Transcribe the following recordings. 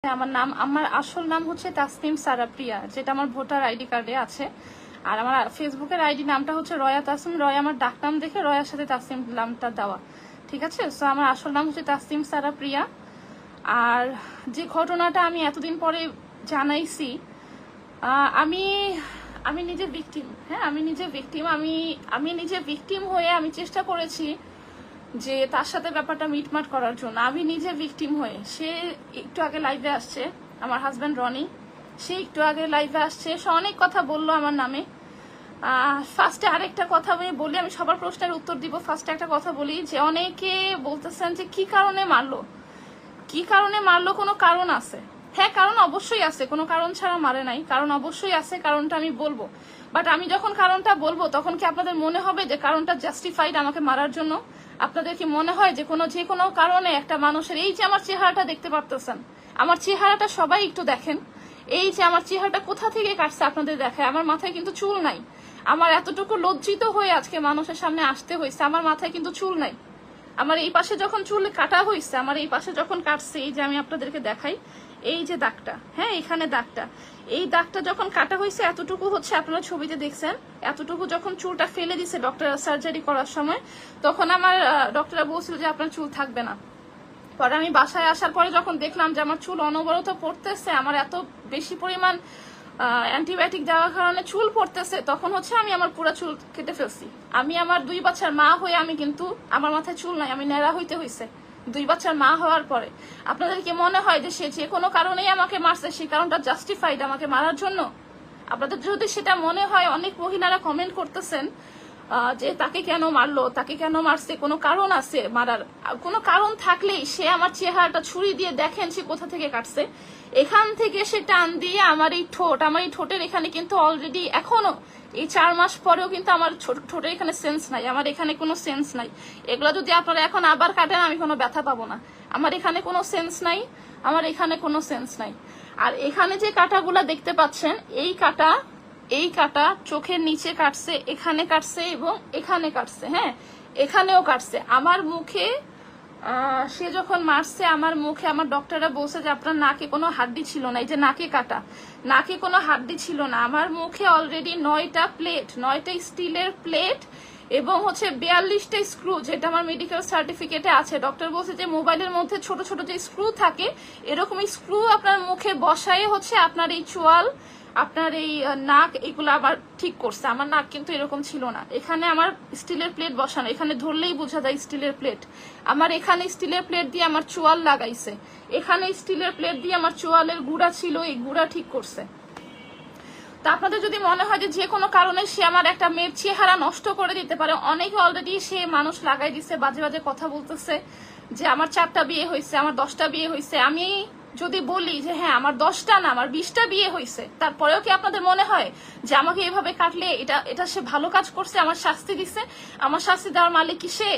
আমার নাম, আমার আসল নাম হচ্ছে তাসনিম সারা প্রিয়া, যেটা আমার ভোটার আইডি কার্ডে আছে। আর আমার ফেসবুকের আইডি নামটা হচ্ছে রয়া তাসনিম। রয়া আমার ডাক নাম দেখে রয়ার সাথে তাসনিম নামটা দেওয়া, ঠিক আছে। সো আমার আসল নাম হচ্ছে তাসনিম সারা প্রিয়া। আর যে ঘটনাটা আমি এতদিন পরে জানাইছি, আমি আমি নিজে ভিকটিম। হ্যাঁ, আমি নিজে ভিকটিম। আমি নিজে ভিকটিম হয়ে আমি চেষ্টা করেছি যে তার সাথে ব্যাপারটা মিটমাট করার জন্য। আমি নিজে ভিকটিম হয়ে, সে একটু আগে লাইভে আসছে, আমার হাজব্যান্ড রনি, সে একটু আগে লাইভে আসছে, সে অনেক কথা বললো আমার নামে। ফার্স্টে আরেকটা কথা আমি বলি, আমি সবার প্রশ্নের উত্তর দিব। ফার্স্টে একটা কথা বলি যে অনেকে বলতেছেন যে কি কারণে মারলো, কি কারণে মারলো, কোনো কারণ আছে। হ্যাঁ, কারণ অবশ্যই আছে, কোনো কারণ ছাড়া মারে নাই, কারণ অবশ্যই আছে, কারণটা আমি বলবো। বাট আমি যখন কারণটা বলবো তখন কি আপনাদের মনে হবে যে কারণটা জাস্টিফাইড আমাকে মারার জন্য? আপনাদের কি মনে হয় যে কোনো কারণে একটা মানুষের, এই যে আমার চেহারাটা দেখতে পারতেছেন, আমার চেহারাটা সবাই একটু দেখেন, এই যে আমার চেহারাটা কোথা থেকে কাটছে আপনাদের দেখায়, আমার মাথায় কিন্তু চুল নাই। আমার এতটুকু লজ্জিত হয়ে আজকে মানুষের সামনে আসতে হয়েছে, আমার মাথায় কিন্তু চুল নাই। আমার এই পাশে যখন চুল কাটা হয়েছে, আমার এই পাশে যখন কাটছে, এই যে আমি আপনাদেরকে দেখাই, এই যে দাগটা, হ্যাঁ এখানে দাগটা, এই দাগটা যখন কাটা হয়েছে এতটুকু হচ্ছে, আপনারা ছবিতে দেখছেন, এতটুকু যখন চুলটা ফেলে দিছে ডক্টর সার্জারি করার সময়, তখন আমার ডক্টররা বলছিল যে আপনার চুল থাকবে না। পরে আমি বাসায় আসার পরে যখন দেখলাম যে আমার চুল অনবরত পড়তেছে, আমার এত বেশি পরিমাণ অ্যান্টিবায়োটিক দেওয়ার কারণে চুল পড়তেছে, তখন হচ্ছে আমি আমার পুরো চুল কেটে ফেলছি। আমি আমার 2 বাচ্চার মা হয়ে আমি কিন্তু, আমার মাথায় চুল নাই, আমি ন্যাড়া হইতে হয়েছে 2 বাচ্চার মা হওয়ার পরে। আপনাদের কি মনে হয় যে সে যে কোনো কারণেই আমাকে মারছে, সেই কারণটা জাস্টিফাইড আমাকে মারার জন্য? আপনাদের যদি সেটা মনে হয়, অনেক মহিলারা কমেন্ট করতেছেন যে তাকে কেন মারলো, তাকে কেন মারছে, কোনো কারণ আছে মারার। কোনো কারণ থাকলেই সে আমার চেহারাটা ছুরি দিয়ে দেখেন সে কোথা থেকে কাটছে, এখান থেকে সে টান দিয়ে আমার এই ঠোঁট, আমার এই ঠোঁটের এখানে কিন্তু অলরেডি এখনো এই 4 মাস পরেও কিন্তু আমার ঠোঁটের এখানে সেন্স নাই, আমার এখানে কোনো সেন্স নাই। এগুলো যদি আপনারা এখন আবার কাটেন আমি কোনো ব্যথা পাবো না। আমার এখানে কোনো সেন্স নাই, আমার এখানে কোনো সেন্স নাই। আর এখানে যে কাটাগুলা দেখতে পাচ্ছেন, এই কাটা চোখের নিচে কাটছে, এখানে কাটছে এবং এখানে কাটছে, হ্যাঁ এখানেও কাটছে। আমার মুখে সে যখন মারছে, আমার মুখে আমার ডক্টররা বলছে যে আপনার নাকে কোনো হাড্ডি ছিল না, এই যে নাকে কাটা, নাকে কোনো হাড্ডি ছিল না। আমার মুখে অলরেডি 9টা প্লেট, 9টা স্টিলের প্লেট এবং হচ্ছে 42টা স্ক্রু, যেটা আমার মেডিকেল সার্টিফিকেটে আছে। ডক্টর বলছে যে মোবাইলের মধ্যে ছোট ছোট যে স্ক্রু থাকে, এরকমই স্ক্রু আপনার মুখে বসায় হচ্ছে আপনার এই চোয়াল, আপনার এই নাক, এগুলো আবার ঠিক করছে। আমার নাক কিন্তু এরকম ছিল না। এখানে আমার স্টিলের প্লেট বসানো, এখানে ধরলেই বোঝা যায় স্টিলের প্লেট। আমার এখানে স্টিলের প্লেট দিয়ে আমার চোয়াল লাগাইছে, এখানে স্টিলের প্লেট দিয়ে আমার চোয়ালের গুড়া ছিল, এই গুড়া ঠিক করছে। তা আপনাদের যদি মনে হয় যে কোনো কারণে সে আমার একটা মেয়ের চেহারা নষ্ট করে দিতে পারে, অনেকে অলরেডি সে মানুষ লাগাই দিছে, বাজে বাজে কথা বলতেছে যে আমার 4টা বিয়ে হয়েছে, আমার 10টা বিয়ে হয়েছে। আমি যদি বলি যে হ্যাঁ আমার 10টা না, আমার 20টা বিয়ে হয়েছে, তারপরেও কি আপনাদের মনে হয় যে আমাকে এভাবে কাটলে এটা সে ভালো কাজ করছে, আমার শাস্তি দিছে? আমার শাস্তি দেওয়ার মালিক কি সে?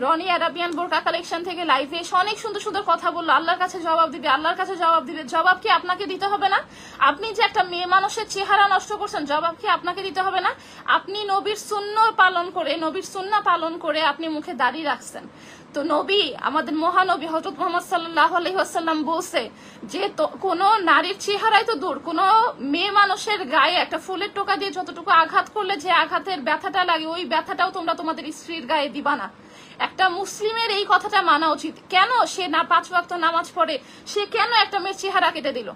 রনি আরাবিয়ান বোরকা কালেকশন থেকে লাইভে এসে অনেক সুন্দর সুন্দর কথা বললো, আল্লাহর কাছে জবাব দিবে, আল্লাহর কাছে জবাব দিবে। জবাব কি আপনাকে দিতে হবে না? আপনি যে একটা মেয়ে মানুষের চেহারা নষ্ট করছেন, জবাব কি আপনাকে দিতে হবে না? আপনি নবীর সুন্নাহ পালন করে আপনি মুখে দাড়ি রাখছেন। তো নবী, আমাদের মহানবী হযরত মুহাম্মদ সাল্লাল্লাহু আলাইহি ওয়াসাল্লাম বলছে যে কোনো নারীর চেহারাই তো দূর, কোনো মেয়ে মানুষের গায়ে একটা ফুলের টোকা দিয়ে যতটুকু আঘাত করলে যে আঘাতের ব্যথাটা লাগে, ওই ব্যথাটাও তোমরা তোমাদের স্ত্রীর গায়ে দিবা না। একটা মুসলিমের এই কথাটা মানা উচিত। কেন সে না 5 ওয়াক্ত নামাজ পড়ে, সে কেন একটা মেয়ের চেহারা কেটে দিল?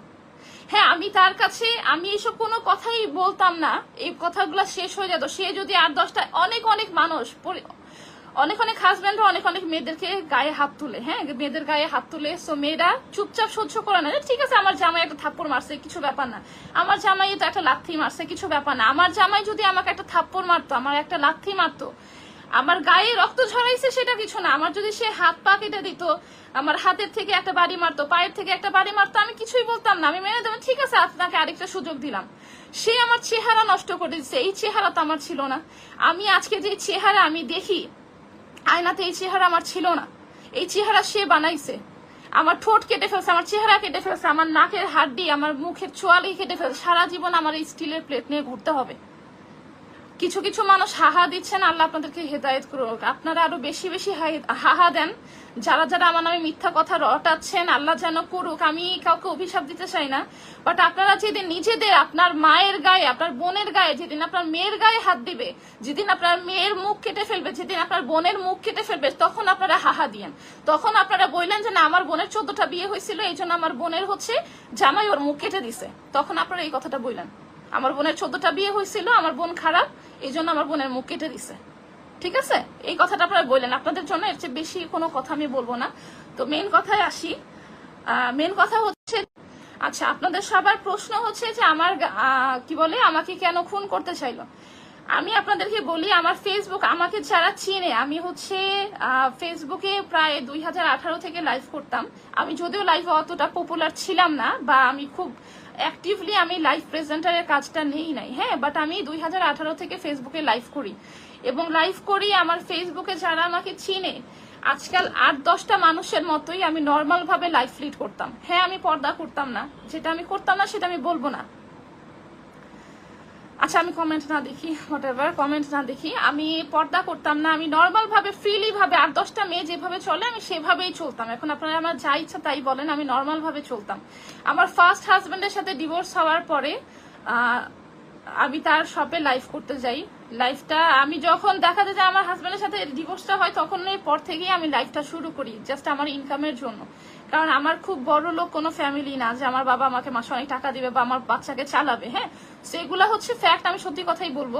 হ্যাঁ, আমি তার কাছে আমি এইসব কোনো কথাই বলতাম না, এই কথাগুলো শেষ হয়ে যেত। সে যদি 8-10টা অনেক মানুষ, অনেক হাজব্যান্ডরা অনেক মেয়েদেরকে গায়ে হাত তুলে, হ্যাঁ মেয়েদের গায়ে হাত তুলে, সো মেয়েরা চুপচাপ সহ্য করে না, ঠিক আছে আমার জামাই একটা থাপ্পড় মারছে, কিছু ব্যাপার না, আমার জামাই তো একটা লাথি মারছে, কিছু ব্যাপার না। আমার জামাই যদি আমাকে একটা থাপ্পড় মারতো, আমার একটা লাথি মারতো, আমার গায়ে রক্ত ঝরাইছে সেটা কিছু না। আমার যদি সে হাত পা কেটে দিত, আমার হাতের থেকে একটা বাড়ি মারতো, পায়ের থেকে একটা বাড়ি মারতো, আমি কিছুই বলতাম না, আমি মেনে দেবো, ঠিক আছে আপনাকে আরেকটা সুযোগ দিলাম। সে আমার চেহারা নষ্ট করে দিচ্ছে, এই চেহারা তো আমার ছিল না। আমি আজকে যে চেহারা আমি দেখি আয়নাতে, এই চেহারা আমার ছিল না, এই চেহারা সে বানাইছে। আমার ঠোঁট কেটে ফেলছে, আমার চেহারা কেটে ফেলছে, আমার নাকের হাড্ডি, আমার মুখের চোয়ালি কেটে ফেলছে। সারা জীবন আমার এই স্টিলের প্লেট নিয়ে ঘুরতে হবে? কিছু কিছু মানুষ হাহা দিচ্ছেন, আল্লাহ আপনাদেরকে হেদায়েত করুক। আপনারা আরো বেশি বেশি হাহা দেন। যারা যারা আমার নামে মিথ্যা কথা রটাচ্ছেন, আল্লাহ যেন করুক। আমি কাউকে অভিশাপ দিতে চাই না, বাট আপনারা যেদিন নিজেদের, আপনার মায়ের গায়ে, আপনার বোনের গায়ে, যেদিন আপনার মেয়ের গায়ে হাত দিবে, যেদিন আপনার মেয়ের মুখ কেটে ফেলবে, যেদিন আপনার বোনের মুখ কেটে ফেলবে, তখন আপনারা হাহা দিয়েন। তখন আপনারা বললেন যে না, আমার বোনের 14টা বিয়ে হয়েছিল, এই জন্য আমার বোনের হচ্ছে জামাই ওর মুখ কেটে দিছে। তখন আপনারা এই কথাটা বললেন, আমার বোনের 14টা বিয়ে হয়েছিল, আমার বোন খারাপ, এই জন্য আমার বোনের মুখ কেটে দিছে। ঠিক আছে, এই কথাটা আপনারা বললেন। আপনাদের জন্য এর চেয়ে বেশি কোনো কথা আমি বলবো না। তো মেন কথায় আসি। মেন কথা হচ্ছে, আচ্ছা আপনাদের সবার প্রশ্ন হচ্ছে যে আমার কি বলে, আমাকে কেন খুন করতে চাইলো। আমি আপনাদেরকে বলি, আমার ফেসবুক, আমাকে যারা চিনে, আমি হচ্ছে ফেসবুকে প্রায় 2018 থেকে লাইভ করতাম। আমি যদিও লাইভে অতটা পপুলার ছিলাম না, বা আমি খুব অ্যাক্টিভলি আমি লাইভ প্রেজেন্টারের কাজটা নেই নাই, হ্যাঁ, বাট আমি 2018 থেকে ফেসবুকে লাইভ করি, এবং লাইভ করি। আমার ফেসবুকে যারা আমাকে চিনে, আজকাল 8-10টা মানুষের মতোই আমি নর্মাল ভাবে লাইভ লিড করতাম। হ্যাঁ, আমি পর্দা করতাম না, যেটা আমি করতাম না সেটা আমি বলবো না। আচ্ছা, আমি কমেন্ট না দেখি, হোয়াটএভার, কমেন্ট না দেখি। আমি পর্দা করতাম না, আমি নর্মাল ভাবে ফ্রিলি ভাবে 8-10টা মেয়ে যেভাবে চলে আমি সেভাবেই চলতাম। এখন আপনারা আমার যা ইচ্ছা তাই বলেন, আমি নর্মাল ভাবে চলতাম। আমার ফার্স্ট হাজবেন্ডের সাথে ডিভোর্স হওয়ার পরে আমি তার শপে লাইভ করতে যাই। লাইভটা আমি যখন দেখা যায় যে আমার হাজবেন্ডের সাথে ডিভোর্সটা হয়, তখন পর থেকেই আমি লাইভটা শুরু করি, জাস্ট আমার ইনকামের জন্য। কারণ আমার খুব বড় লোক কোনো ফ্যামিলি না যে আমার বাবা আমাকে মাসে অনেক টাকা দিবে বা আমার বাচ্চাকে চালাবে, হ্যাঁ, সেগুলা হচ্ছে ফ্যাক্ট, আমি সত্যি কথাই বলবো।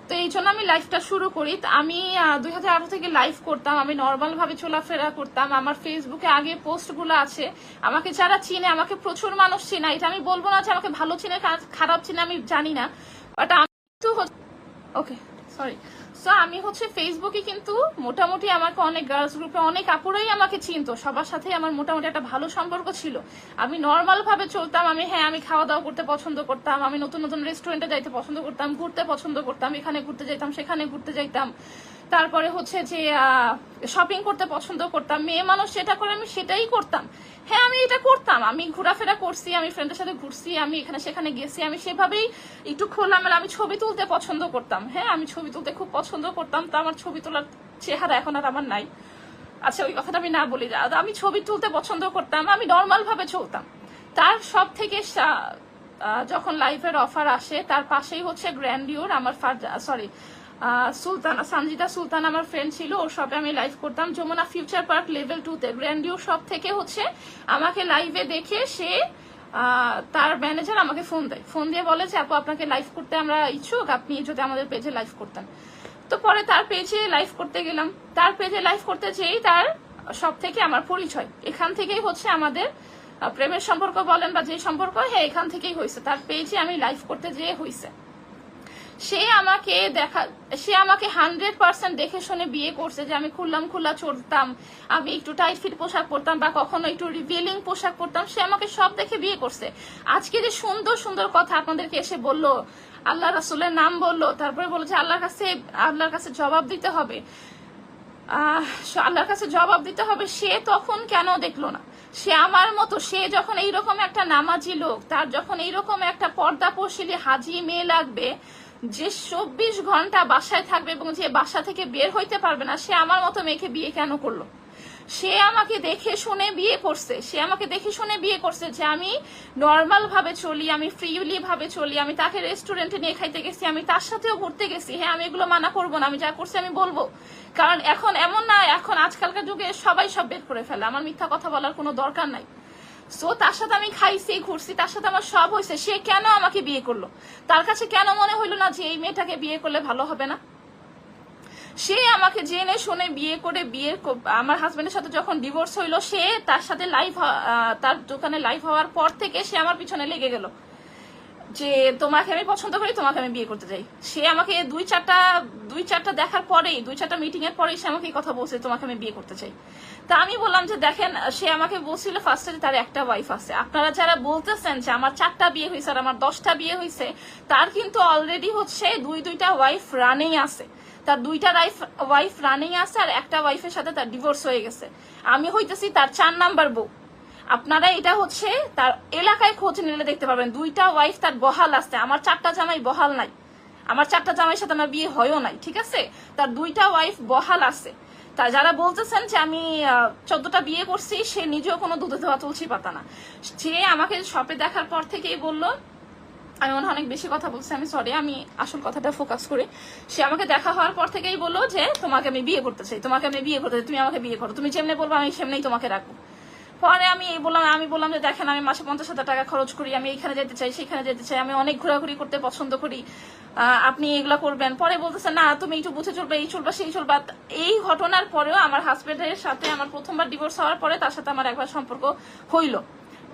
তো এই জন্য আমি লাইভটা শুরু করি। আমি 2018 থেকে লাইভ করতাম, আমি নর্মাল ভাবে চলাফেরা করতাম। আমার ফেসবুকে আগে পোস্ট গুলো আছে, আমাকে যারা চিনে, আমাকে প্রচুর মানুষ চিনে, এটা আমি বলবো না যে আমাকে ভালো চিনে খারাপ চিনে, আমি জানি না, বাট আমি তো ওকে সরি। সো আমি হচ্ছে ফেসবুকে কিন্তু মোটামুটি আমাকে অনেক গার্লস গ্রুপে অনেক আপুরাই আমাকে চিনতো, সবার সাথে আমার মোটামুটি একটা ভালো সম্পর্ক ছিল। আমি নর্মাল ভাবে চলতাম। আমি খাওয়া দাওয়া করতে পছন্দ করতাম, আমি নতুন নতুন রেস্টুরেন্টে যাইতে পছন্দ করতাম, ঘুরতে পছন্দ করতাম, এখানে ঘুরতে যাইতাম, সেখানে ঘুরতে যাইতাম। তারপরে হচ্ছে যে শপিং করতে পছন্দ করতাম। মেয়ে মানুষ যেটা করে আমি সেটাই করতাম। হ্যাঁ, আমি এটা করতাম, আমি ঘোরাফেরা করছি, আমি ফ্রেন্ডের সাথে ঘুরছি, আমি এখানে সেখানে গেছি, আমি সেভাবেই একটু খোলামেলা। আমি ছবি তুলতে পছন্দ করতাম, হ্যাঁ, আমি ছবি তুলতে খুব পছন্দ করতাম। তো আমার ছবি তোলার চেহারা এখন আর আমার নাই। আচ্ছা, ওই কথাটা আমি না বলি, আমি ছবি তুলতে পছন্দ করতাম, আমি নর্মাল ভাবে চলতাম। তার সব থেকে যখন লাইভের অফার আসে, তার পাশেই হচ্ছে গ্র্যান্ডিওর, আমার সুলতান, সঞ্জিতা সুলতান আমার ফ্রেন্ড ছিল, ওর শপে আমি লাইভ করতাম। যমুনা ফিউচার পার্ক লেভেল 2-তে গ্র্যান্ডিওর শপ থেকে হচ্ছে আমাকে লাইভে দেখে সে তার ম্যানেজার আমাকে ফোন দিয়ে বলে যে আপু, আপনাকে লাইভ করতে আমরা ইচ্ছুক, আপনি যদি আমাদের পেজে লাইভ করতেন। তো পরে তার পেজে লাইভ করতে গেলাম। তার পেজে লাইভ করতে যেই তার সব থেকে আমার পরিচয়, এখান থেকেই হচ্ছে আমাদের প্রেমের সম্পর্ক বলেন বা যে সম্পর্ক, হ্যাঁ, এখান থেকেই হয়েছে। তার পেজে আমি লাইভ করতে যেয়ে হয়েছে। সে আমাকে 100% দেখে শুনে বিয়ে করছে, যে আমি খোলা চলতাম, আমি একটু টাইট ফিট পোশাক পরতাম বা কখনো একটু রিভিলিং পোশাক পরতাম, সে আমাকে সব দেখে বিয়ে করছে। আজকে যে সুন্দর সুন্দর কথা আপনাদেরকে এসে বললো, আল্লাহ রাসূলের নাম বললো, তারপরে বললো যে আল্লাহর কাছে জবাব দিতে হবে, আল্লাহর কাছে জবাব দিতে হবে, সে তখন কেন দেখলো না? সে আমার মতো, সে যখন এইরকম একটা নামাজি লোক, তার যখন এইরকম একটা পর্দাপোশিলি হাজি মেয়ে লাগবে, যে 24 ঘন্টা বাসায় থাকবে এবং যে বাসা থেকে বের হইতে পারবে না, সে আমার মতো মেয়েকে বিয়ে কেন করলো? সে আমাকে দেখে শুনে বিয়ে করছে, যে আমি নর্মাল ভাবে চলি, আমি ফ্রিলি ভাবে চলি, আমি তাকে রেস্টুরেন্টে নিয়ে খাইতে গেছি, আমি তার সাথেও ঘুরতে গেছি। হ্যাঁ, আমি এগুলো মানা করবো না, আমি যা করছি আমি বলবো, কারণ এখন এমন না, এখন আজকালকার যুগে সবাই সব বের করে ফেলে, আমার মিথ্যা কথা বলার কোনো দরকার নাই। সো তার সাথে আমি খাইছি, ঘুরছি, তার সাথে আমার সব হয়েছে, সে কেন আমাকে বিয়ে করলো? তার কাছে কেন মনে হইলো না যে এই মেয়েটাকে বিয়ে করলে ভালো হবে না? সে আমাকে জেনে শুনে বিয়ে করে, আমার হাজবেন্ডের সাথে যখন ডিভোর্স হইলো, সে তার সাথে তার দোকানে লাইভ হওয়ার পর থেকে সে আমার পিছনে লেগে গেল যে তোমাকে আমি পছন্দ করি, তোমাকে আমি বিয়ে করতে চাই। সে আমাকে দুই চারটা দেখার পরেই, 2-4টা মিটিং এর পরেই সে আমাকে এই কথা বলছে, তোমাকে আমি বিয়ে করতে চাই। তা আমি বললাম যে দেখেন, সে আমাকে বলছিল ফার্স্টে তার একটা ওয়াইফ আছে। আপনারা যারা বলতেছেন যে আমার 4টা বিয়ে হয়েছে আর আমার 10টা বিয়ে হয়েছে, তার কিন্তু অলরেডি হচ্ছে 2-2টা ওয়াইফ রানিং আছে। তার 2টা ওয়াইফ রানিং আছে, আর একটা ওয়াইফের সাথে তার ডিভোর্স হয়ে গেছে। আমি হইতেছি তার 4 নাম্বার বউ। আপনারা এটা হচ্ছে তার এলাকায় খোঁজ নিলে দেখতে পাবেন, 2টা ওয়াইফ তার বহাল আছে, আমার 4টা জামাই বহাল নাই। আমার 4টা জামাইয়ের সাথে আমার বিয়ে হয়ও নাই, ঠিক আছে? তার 2টা ওয়াইফ বহাল আছে। তা যারা বলতেছেন যে আমি 14টা বিয়ে করছি, সে নিজেও কোনো দুধে ধোয়া তুলসী পাতা না। সে আমাকে শপে দেখার পর থেকেই বললো, আমি মনে হয় অনেক বেশি কথা বলছি, আমি সরি, আমি আসল কথাটা ফোকাস করি। সে আমাকে দেখা হওয়ার পর থেকেই বললো যে তোমাকে আমি বিয়ে করতে চাই, তোমাকে আমি বিয়ে করতে চাই, তুমি আমাকে বিয়ে করো, তুমি যেমনি বলবো আমি সেমনেই তোমাকে রাখবো। পরে আমি বললাম যে দেখেন, আমি মাসে 50,000 টাকা খরচ করি, আমি এখানে যেতে চাই সেখানে যেতে চাই, আমি অনেক ঘোরাঘুরি করতে পছন্দ করি, আপনি এগুলা করবেন। পরে বলতেছে না তুমি একটু বুঝে চলবে, এই চলবা সেই চলবা। এই ঘটনার পরেও আমার হাজবেন্ডের সাথে আমার প্রথমবার ডিভোর্স হওয়ার পরে তার সাথে আমার একবার সম্পর্ক হইলো।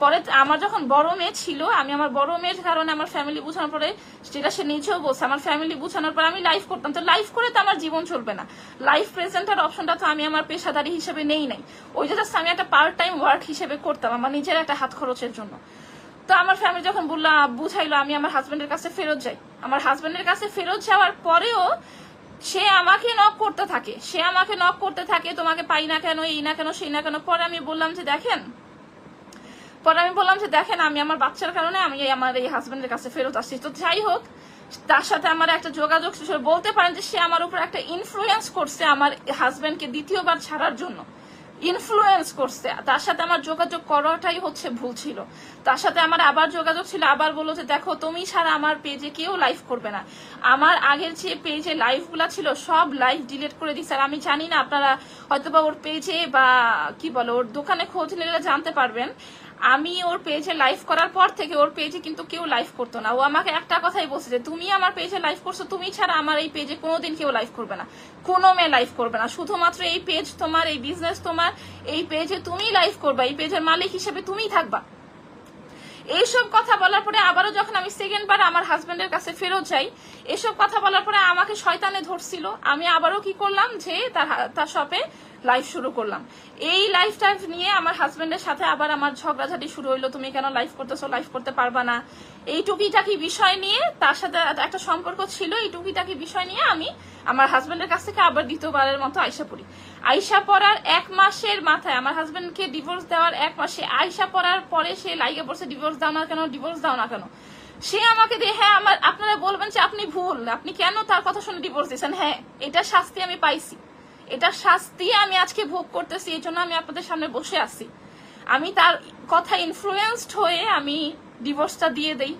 পরে আমার যখন বড় মেয়ে ছিল, আমি আমার বড় মেয়ের কারণে আমার ফ্যামিলি বুঝানোর পরে, যেটা সে নিজেও বলছে, আমার ফ্যামিলি বুঝানোর পরে আমি লাইফ করতাম। তো লাইফ করে তো আমার জীবন চলবে না, লাইফ প্রেজেন্টার অপশনটা তো আমি আমার পেশাদারি হিসেবে নেই নাই, ওই যে আমি একটা পার্ট টাইম ওয়ার্ক হিসেবে করতাম আমার নিজের একটা হাত খরচের জন্য। তো আমার ফ্যামিলি যখন বুঝাইলো, আমি আমার হাজবেন্ডের কাছে ফেরত যাই। আমার হাজবেন্ডের কাছে ফেরত যাওয়ার পরেও সে আমাকে নক করতে থাকে, তোমাকে পাই না কেন, এই না কেন, সেই না কেন। পরে আমি বললাম যে দেখেন, আমি আমার বাচ্চার কারণে আমি আমার এই হাজবেন্ডের কাছে ফেরত আসছি। তো যাই হোক, তার সাথে আমার একটা যোগাযোগ, বলতে পারেন যে সে আমার উপর একটা ইনফ্লুয়েন্স করছে আমার হাজবেন্ডকে দ্বিতীয়বার ছাড়ার জন্য, ইনফ্লুয়েন্স করছে। তার সাথে আমার যোগাযোগ করাটাই হচ্ছে ভুল ছিল। তার সাথে আমার আবার যোগাযোগ ছিল, আবার বললো যে দেখো তুমি ছাড়া আমার পেজে কেউ লাইভ করবে না। আমার আগের যে পেজে লাইভ গুলা ছিল সব লাইভ ডিলিট করে দিচ্ছে। আর আমি জানি না, আপনারা হয়তোবা ওর পেজে বা কি বলো ওর দোকানে খোঁজ নিলে জানতে পারবেন, আমি ওর পেজে লাইভ করার পর থেকে ওর পেজে কিন্তু কেউ লাইভ করতো না। ও আমাকে একটা কথাই বলছে যে তুমি আমার পেজে লাইভ করছো, তুমি ছাড়া আমার এই পেজে কোনোদিন কেউ লাইভ করবে না, কোনো মেয়ে লাইভ করবে না, শুধুমাত্র এই পেজ তোমার, এই বিজনেস তোমার, এই পেজে তুমি লাইভ করবা, এই পেজের মালিক হিসেবে তুমিই থাকবা। এইসব কথা বলার পরে আবারও যখন আমি সেকেন্ডবার আমার হাজবেন্ডের কাছে ফেরত যাই, এসব কথা বলার পরে আমাকে শয়তানে ধরছিল। আমি আবারও কি করলাম যে তার শপে লাইভ শুরু করলাম। এই লাইভটা নিয়ে আমার হাজবেন্ডের সাথে আবার আমার ঝগড়াঝাটি শুরু হইলো, তুমি কেন লাইভ করতেছো, লাইভ করতে পারবা না, এই টুকিটাকি বিষয় নিয়ে তার সাথে একটা সম্পর্ক ছিল। এই টুকিটাকি বিষয় নিয়ে আমি আমার হাজবেন্ডের কাছ থেকে আবার দ্বিতীয়বারের মতো আইসা পড়ি। আইসা পড়ার 1 মাসের মাথায়, আমার হাজবেন্ডকে ডিভোর্স দেওয়ার 1 মাসে আইসা পড়ার পরে সে লাইগে পড়ছে ডিভোর্স দাও না কেন, ডিভোর্স দাও না কেন। সে আমাকে দিয়ে, হ্যাঁ আপনারা বলবেন যে আপনি ভুল, আপনি কেন তার কথা শুনে ডিভোর্স দিয়েছেন। হ্যাঁ, এটার শাস্তি আমি পাইছি, এটার শাস্তি আমি আজকে ভোগ করতেছি, এই জন্য আমি আপনাদের সামনে বসে আছি। আমি তার কথা ইনফ্লুয়েন্সড হয়ে আমি ডিভোর্সটা দিয়ে দেই।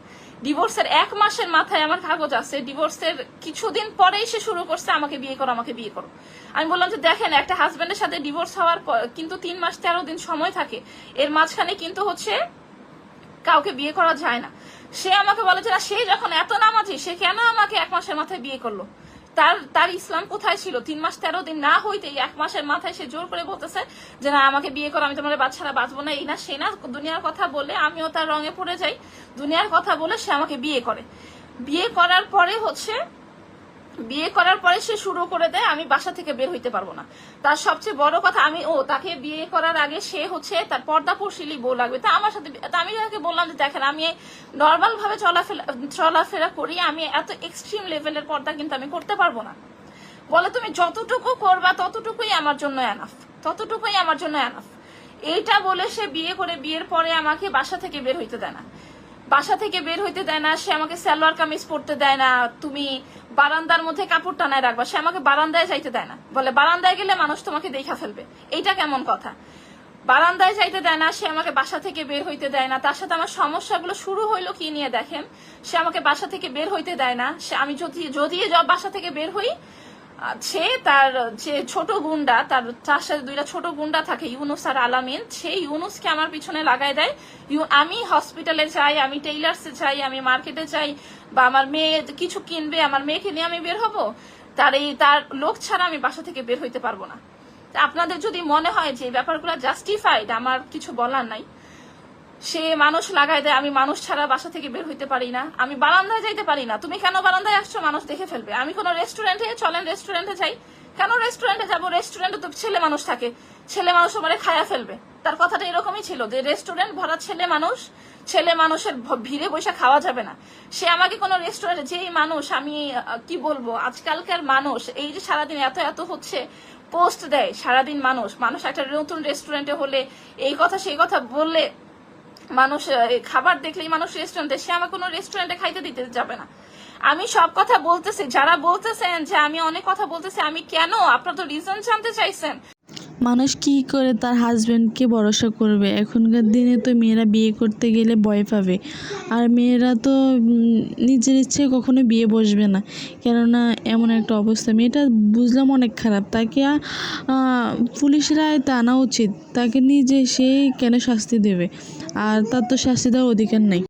ডিভোর্সের 1 মাসের মাথায় আমার কাগজ আছে, ডিভোর্সের কিছুদিন পরেই সে শুরু করছে আমাকে বিয়ে করো, আমাকে বিয়ে করো। আমি বললাম যে দেখেন, একটা হাজবেন্ডের সাথে ডিভোর্স হওয়ার পর কিন্তু 3 মাস 13 দিন সময় থাকে, এর মাঝখানে কিন্তু হচ্ছে কাউকে বিয়ে করা যায় না। সে আমাকে বলে যে না, সে যখন এত নামাজি, সে কেন আমাকে 1 মাসের মাথায় বিয়ে করলো। তার ইসলাম কোথায় ছিল? 3 মাস 13 দিন না হইতে 1 মাসের মাথায় সে জোর করে বলতেছে যে না আমাকে বিয়ে করো, আমি তোমার বাচ্চারা বাঁচবো না, এই না সে না, দুনিয়ার কথা বলে আমিও তার রঙে পড়ে যাই। দুনিয়ার কথা বলে সে আমাকে বিয়ে করে। বিয়ে করার পরে সে শুরু করে দেয় আমি বাসা থেকে বের হইতে পারবো না। তার সবচেয়ে বড় কথা, আমি তাকে বিয়ে করার আগে সে হচ্ছে তার পর্দাপোশীলি বউ লাগবে। তা আমার সাথে আমি তাকে বললাম যে দেখেন, আমি নর্মাল ভাবে চলাফেরা করি, আমি এত এক্সট্রিম লেভেলের পর্দা কিন্তু আমি করতে পারবো না। বলে তুমি যতটুকু করবা ততটুকুই আমার জন্য এনাফ, ততটুকুই আমার জন্য এনাফ। এইটা বলে সে বিয়ে করে, বিয়ের পরে আমাকে বাসা থেকে বের হইতে দেয় না, বাসা থেকে বের হইতে দেয় না। সে আমাকে সালোয়ার কামিজ পরতে দেয় না, তুমি বারান্দার মধ্যে কাপড় টানায় রাখবা, সে আমাকে বারান্দায় যাইতে দেয় না। বলে বারান্দায় গেলে মানুষ তোমাকে দেখা ফেলবে, এইটা কেমন কথা। বারান্দায় যাইতে দেয় না, সে আমাকে বাসা থেকে বের হইতে দেয় না। তার সাথে আমার সমস্যাগুলো শুরু হইলো কি নিয়ে দেখেন, সে আমাকে বাসা থেকে বের হইতে দেয় না। আমি যদি বাসা থেকে বের হই, সে তার যে ছোট গুন্ডা, তার সাথে 2টা ছোট গুন্ডা থাকে, ইউনুস আর আলামিন, সেই ইউনুসকে আমার পিছনে লাগাই দেয়। আমি হসপিটালে যাই, আমি টেইলার্সে যাই, আমি মার্কেটে যাই, বা আমার মেয়ে কিছু কিনবে, আমার মেয়েকে নিয়ে আমি বের হব, তার লোক ছাড়া আমি বাসা থেকে বের হইতে পারবো না। আপনাদের যদি মনে হয় যে ব্যাপারগুলো জাস্টিফাইড, আমার কিছু বলার নাই। সে মানুষ লাগাই দেয়, আমি মানুষ ছাড়া বাসা থেকে বের হইতে পারি না, আমি বারান্দায় যাইতে পারি না। তুমি কেন বারান্দায় আসছো, মানুষ দেখে ফেলবে। আমি কোনো রেস্টুরেন্টে, চলেন রেস্টুরেন্টে যাই, কেন রেস্টুরেন্টে যাবো, রেস্টুরেন্টে তো ছেলে মানুষ থাকে, ছেলে মানুষ আমার খায়া ফেলবে। তার কথাটা এরকমই ছিল যে রেস্টুরেন্ট ভরা ছেলে মানুষের ভিড়ে বসে খাওয়া যাবে না। সে আমাকে কোনো রেস্টুরেন্টে, যেই মানুষ, আমি কি বলবো, আজকালকার মানুষ এই যে সারাদিন এত হচ্ছে পোস্ট দেয়, সারাদিন মানুষ একটা নতুন রেস্টুরেন্টে হলে এই কথা সেই কথা বললে, মানুষ খাবার দেখলেই মানুষ রেস্টুরেন্টে, সে আমার কোনো রেস্টুরেন্টে খাইতে দিতে যাবে না। আমি সব কথা বলতেছি, যারা বলতেছেন যে আমি অনেক কথা বলতেছি, আমি কেন, আপনারা তো রিজন জানতে চাইছেন। মানুষ কি করে তার হাজব্যান্ডকে ভরসা করবে? এখনকার দিনে তো মেয়েরা বিয়ে করতে গেলে ভয় পাবে, আর মেয়েরা তো নিজের ইচ্ছে কখনো বিয়ে বসবে না, কেননা এমন একটা অবস্থা। মেয়েটা বুঝলাম অনেক খারাপ, তাকে পুলিশের আয়ত্তে আনা উচিত, তাকে নিজে সে কেন শাস্তি দেবে, আর তার তো শাস্তি দেওয়ার অধিকার নেই।